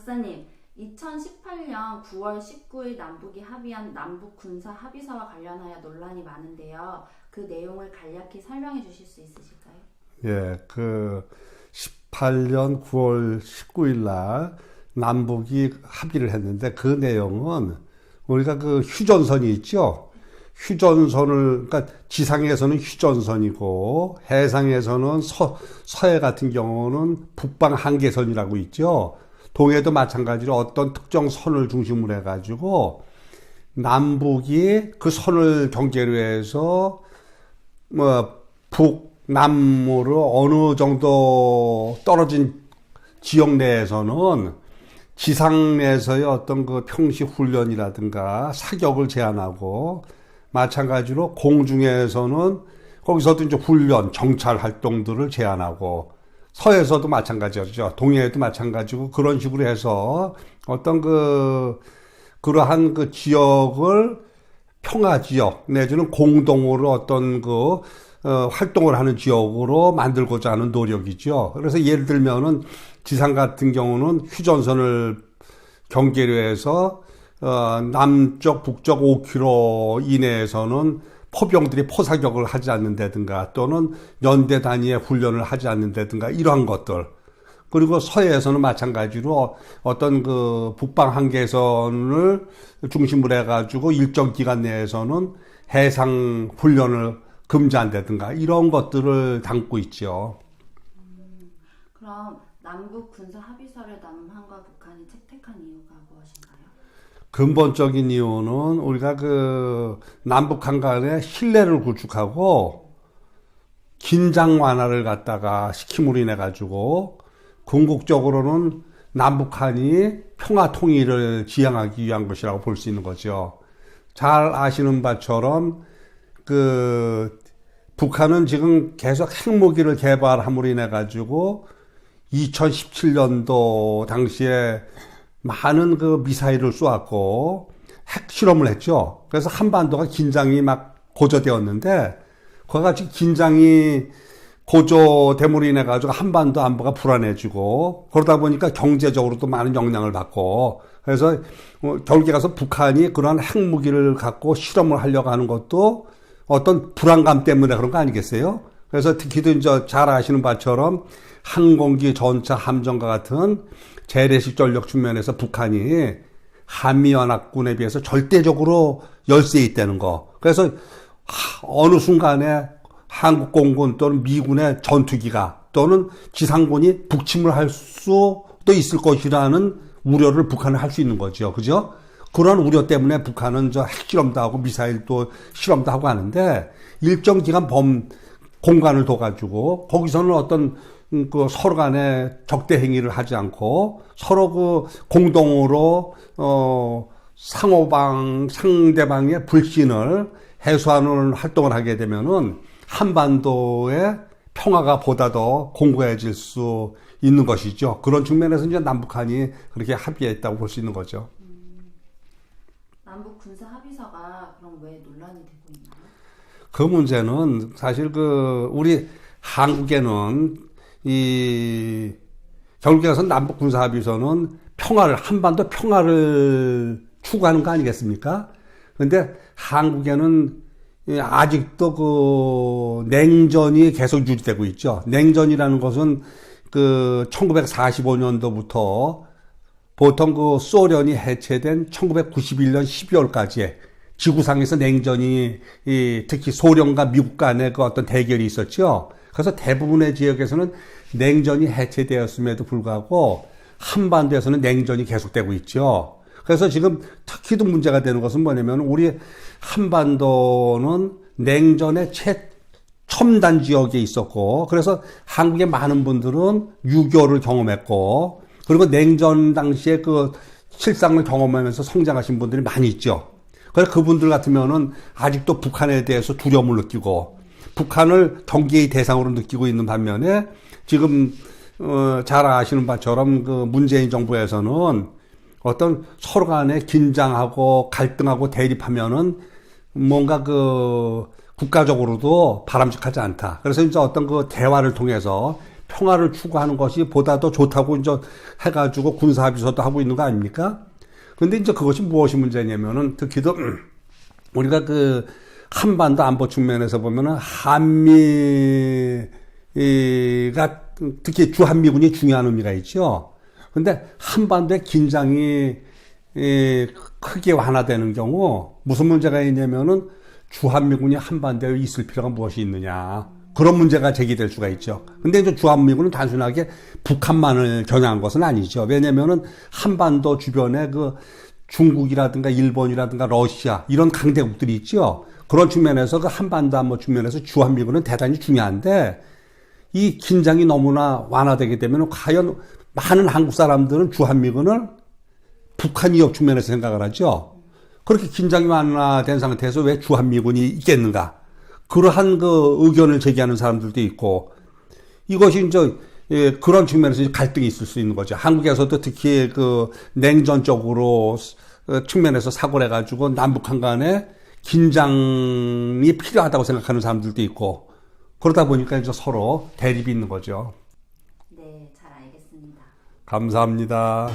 박사님, 2018년 9월 19일 남북이 합의한 남북 군사 합의서와 관련하여 논란이 많은데요. 그 내용을 간략히 설명해 주실 수 있으실까요? 예, 18년 9월 19일 날 남북이 합의를 했는데 그 내용은 우리가 휴전선이 있죠. 그러니까 지상에서는 휴전선이고 해상에서는 서해 같은 경우는 북방 한계선이라고 있죠. 동해도 마찬가지로 어떤 특정 선을 중심으로 해가지고 남북이 그 선을 경계로 해서 북남으로 어느 정도 떨어진 지역 내에서는 지상 내에서의 어떤 평시 훈련이라든가 사격을 제한하고 마찬가지로 공중에서는 거기서도 이제 훈련, 정찰 활동들을 제한하고 서해에서도 마찬가지였죠. 동해에도 마찬가지고 그런 식으로 해서 어떤 그러한 지역을 평화 지역 내지는 공동으로 어떤 활동을 하는 지역으로 만들고자 하는 노력이죠. 그래서 예를 들면은 지상 같은 경우는 휴전선을 경계로 해서 남쪽, 북쪽 5km 이내에서는 포병들이 포사격을 하지 않는다든가 또는 연대 단위의 훈련을 하지 않는다든가 이러한 것들. 그리고 서해에서는 마찬가지로 어떤 북방 한계선을 중심으로 해가지고 일정 기간 내에서는 해상 훈련을 금지한다든가 이런 것들을 담고 있죠. 그럼 남북 군사 합의서를 남한과 북한이 채택한 이유가 무엇인가요? 근본적인 이유는 우리가 남북한 간의 신뢰를 구축하고 긴장 완화를 갖다가 시킴으로 인해 가지고 궁극적으로는 남북한이 평화 통일을 지향하기 위한 것이라고 볼 수 있는 거죠. 잘 아시는 바처럼 북한은 지금 계속 핵무기를 개발함으로 인해 가지고 2017년도 당시에 많은 미사일을 쏘았고 핵 실험을 했죠. 그래서 한반도가 긴장이 막 고조되었는데 그와 같이 긴장이 고조됨으로 인해 가지고 한반도 안보가 불안해지고 그러다 보니까 경제적으로도 많은 영향을 받고 그래서 결국에 가서 북한이 그러한 핵무기를 갖고 실험을 하려고 하는 것도 어떤 불안감 때문에 그런 거 아니겠어요? 그래서 특히도 이제 잘 아시는 바처럼 항공기, 전차, 함정과 같은 재래식 전력 측면에서 북한이 한미연합군에 비해서 절대적으로 열세에 있다는 거. 그래서 어느 순간에 한국 공군 또는 미군의 전투기가 또는 지상군이 북침을 할 수도 있을 것이라는 우려를 북한은 할 수 있는 거죠. 그죠? 그런 우려 때문에 북한은 핵실험도 하고 미사일도 실험도 하고 하는데 일정 기간 공간을 둬가지고 거기서는 어떤 서로 간에 적대 행위를 하지 않고 서로 공동으로 상대방의 불신을 해소하는 활동을 하게 되면은 한반도의 평화가 보다 더 공고해질 수 있는 것이죠. 그런 측면에서 이제 남북한이 그렇게 합의했다고 볼 수 있는 거죠. 남북 군사 합의서가 그럼 왜 논란이 되고 있나요? 그 문제는 사실 우리 한국에는 결국에 가서 남북 군사 합의서는 한반도 평화를 추구하는 거 아니겠습니까? 근데 한국에는 아직도 냉전이 계속 유지되고 있죠. 냉전이라는 것은 1945년도부터 보통 소련이 해체된 1991년 12월까지 지구상에서 냉전이 특히 소련과 미국 간의 어떤 대결이 있었죠. 그래서 대부분의 지역에서는 냉전이 해체되었음에도 불구하고 한반도에서는 냉전이 계속되고 있죠. 그래서 지금 특히도 문제가 되는 것은 뭐냐면 우리 한반도는 냉전의 최첨단 지역에 있었고 그래서 한국의 많은 분들은 6.25를 경험했고 그리고 냉전 당시에 실상을 경험하면서 성장하신 분들이 많이 있죠. 그래서 그분들 같으면은 아직도 북한에 대해서 두려움을 느끼고 북한을 경계의 대상으로 느끼고 있는 반면에 지금 잘 아시는 바처럼 문재인 정부에서는 어떤 서로 간에 긴장하고 갈등하고 대립하면은 뭔가 국가적으로도 바람직하지 않다. 그래서 이제 어떤 대화를 통해서 평화를 추구하는 것이 보다 더 좋다고 이제 해가지고 군사합의서도 하고 있는 거 아닙니까? 근데 이제 그것이 무엇이 문제냐면은 특히도 우리가 그 한반도 안보 측면에서 보면은 한미가 특히 주한미군이 중요한 의미가 있죠. 근데 한반도의 긴장이 크게 완화되는 경우 무슨 문제가 있냐면은 주한미군이 한반도에 있을 필요가 무엇이 있느냐. 그런 문제가 제기될 수가 있죠. 근데 이제 주한미군은 단순하게 북한만을 겨냥한 것은 아니죠. 왜냐면은 한반도 주변에 그 중국이라든가 일본이라든가 러시아 이런 강대국들이 있죠. 그런 측면에서 그 한반도 안보 측면에서 주한미군은 대단히 중요한데 이 긴장이 너무나 완화되게 되면 과연 많은 한국 사람들은 주한미군을 북한 위협 측면에서 생각을 하죠. 그렇게 긴장이 완화된 상태에서 왜 주한미군이 있겠는가? 그러한 그 의견을 제기하는 사람들도 있고 이것이 이제 그런 측면에서 이제 갈등이 있을 수 있는 거죠. 한국에서도 특히 그 냉전적으로 측면에서 사고를 해가지고 남북한 간에 긴장이 필요하다고 생각하는 사람들도 있고 그러다 보니까 이제 서로 대립이 있는 거죠. 네, 잘 알겠습니다. 감사합니다.